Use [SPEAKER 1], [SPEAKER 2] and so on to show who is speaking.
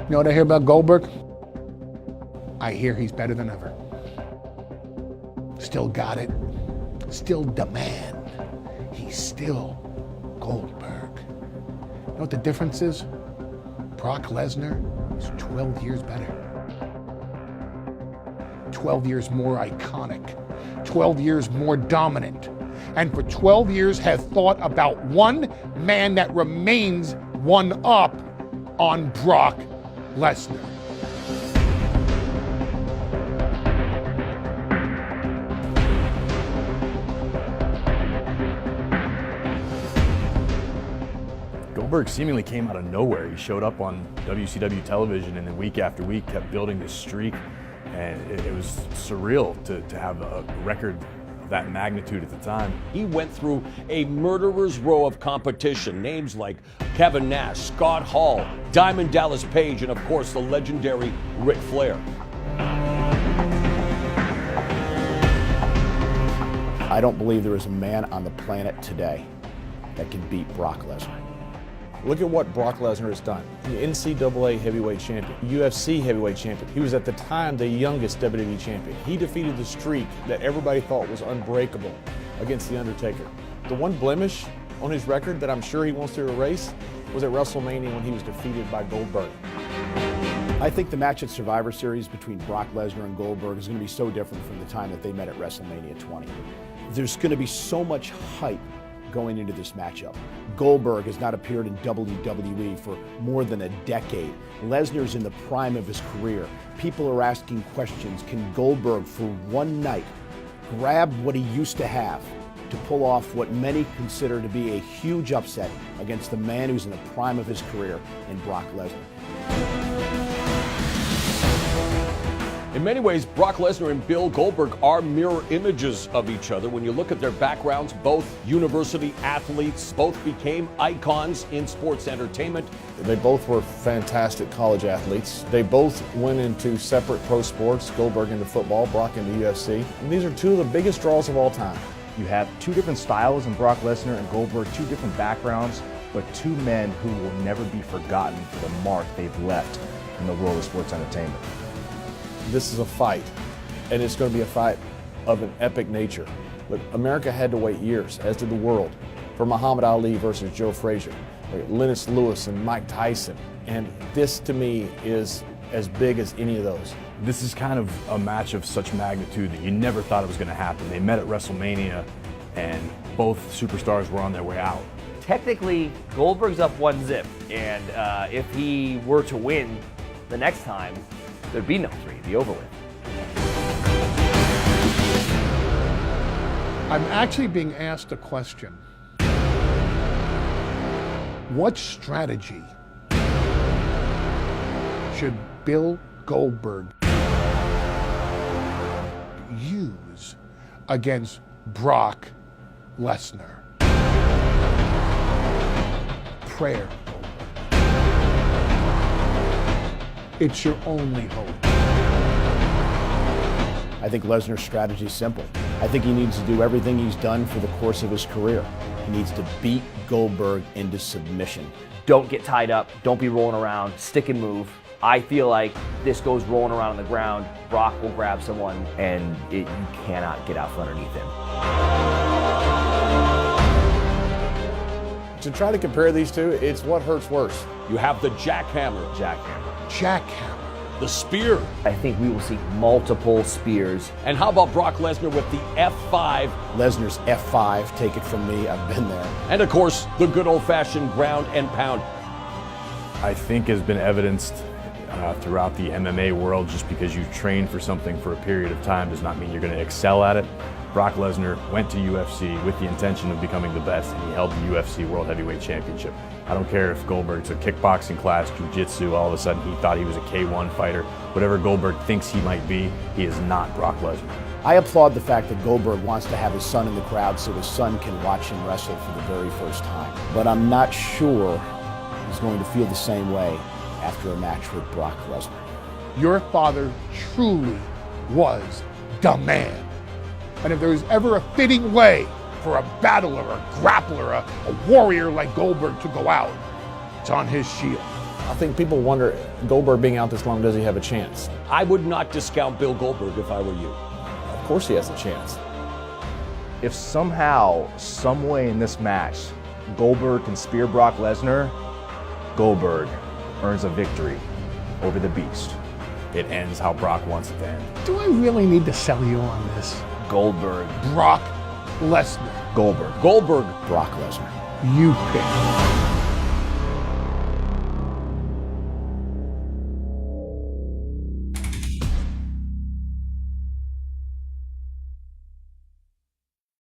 [SPEAKER 1] You know what I hear about Goldberg? I hear he's better than ever. Still got it. Still the man. He's still Goldberg. You know what the difference is? Brock Lesnar is 12 years better. 12 years more iconic. 12 years more dominant. And for 12 years have thought about one man that remains one up on Brock Lesnar.
[SPEAKER 2] Goldberg seemingly came out of nowhere. He showed up on WCW television and then week after week kept building this streak. And it was surreal to have a record of that magnitude at the time.
[SPEAKER 3] He went through a murderer's row of competition. Names like Kevin Nash, Scott Hall, Diamond Dallas Page, and of course the legendary Ric Flair.
[SPEAKER 4] I don't believe there is a man on the planet today that can beat Brock Lesnar.
[SPEAKER 5] Look at what Brock Lesnar has done. The NCAA heavyweight champion, UFC heavyweight champion. He was at the time the youngest WWE champion. He defeated the streak that everybody thought was unbreakable against The Undertaker. The one blemish on his record that I'm sure he wants to erase was at WrestleMania when he was defeated by Goldberg.
[SPEAKER 4] I think the match at Survivor Series between Brock Lesnar and Goldberg is going to be so different from the time that they met at WrestleMania 20. There's going to be so much hype going into this matchup. Goldberg has not appeared in WWE for more than a decade. Lesnar's in the prime of his career. People are asking questions. Can Goldberg, for one night, grab what he used to have to pull off what many consider to be a huge upset against the man who's in the prime of his career in Brock Lesnar?
[SPEAKER 3] In many ways, Brock Lesnar and Bill Goldberg are mirror images of each other. When you look at their backgrounds, both university athletes, both became icons in sports entertainment.
[SPEAKER 5] They both were fantastic college athletes. They both went into separate pro sports, Goldberg into football, Brock into UFC. And these are two of the biggest draws of all time.
[SPEAKER 6] You have two different styles in Brock Lesnar and Goldberg, two different backgrounds, but two men who will never be forgotten for the mark they've left in the world of sports entertainment.
[SPEAKER 5] This is a fight, and it's going to be a fight of an epic nature. But America had to wait years, as did the world, for Muhammad Ali versus Joe Frazier, Lennox Lewis and Mike Tyson. And this, to me, is as big as any of those.
[SPEAKER 2] This is kind of a match of such magnitude that you never thought it was going to happen. They met at WrestleMania, and both superstars were on their way out.
[SPEAKER 7] Technically, Goldberg's up 1-0, and if he were to win the next time, there'd be no 3, it'd be over with.
[SPEAKER 1] I'm actually being asked a question. What strategy should Bill Goldberg use against Brock Lesnar? Prayer. It's your only hope.
[SPEAKER 4] I think Lesnar's strategy is simple. I think he needs to do everything he's done for the course of his career. He needs to beat Goldberg into submission.
[SPEAKER 7] Don't get tied up, don't be rolling around, stick and move. I feel like this goes rolling around on the ground, Brock will grab someone, and you cannot get out from underneath him.
[SPEAKER 5] To try to compare these two, it's what hurts worse.
[SPEAKER 3] You have the jackhammer,
[SPEAKER 1] Jackhammer.
[SPEAKER 3] the spear.
[SPEAKER 7] I think we will see multiple spears.
[SPEAKER 3] And how about Brock Lesnar with the F5?
[SPEAKER 4] Lesnar's F5, take it from me, I've been there.
[SPEAKER 3] And of course, the good old-fashioned ground and pound.
[SPEAKER 2] I think has been evidenced throughout the MMA world. Just because you train for something for a period of time does not mean you're going to excel at it. Brock Lesnar went to UFC with the intention of becoming the best, and he held the UFC World Heavyweight Championship. I don't care if Goldberg took kickboxing class, jiu-jitsu, all of a sudden he thought he was a K1 fighter. Whatever Goldberg thinks he might be, he is not Brock Lesnar.
[SPEAKER 4] I applaud the fact that Goldberg wants to have his son in the crowd so his son can watch him wrestle for the very first time. But I'm not sure he's going to feel the same way after a match with Brock Lesnar.
[SPEAKER 1] Your father truly was the man. And if there was ever a fitting way for a battler, a grappler, a warrior like Goldberg to go out, it's on his shield.
[SPEAKER 5] I think people wonder, Goldberg being out this long, does he have a chance?
[SPEAKER 3] I would not discount Bill Goldberg if I were you.
[SPEAKER 5] Of course he has a chance.
[SPEAKER 6] If somehow, some way in this match, Goldberg can spear Brock Lesnar, Goldberg earns a victory over the Beast.
[SPEAKER 2] It ends how Brock wants it to end.
[SPEAKER 1] Do I really need to sell you on this?
[SPEAKER 7] Goldberg.
[SPEAKER 1] Brock Lesnar.
[SPEAKER 6] Goldberg.
[SPEAKER 3] Goldberg.
[SPEAKER 4] Brock Lesnar.
[SPEAKER 1] You pick.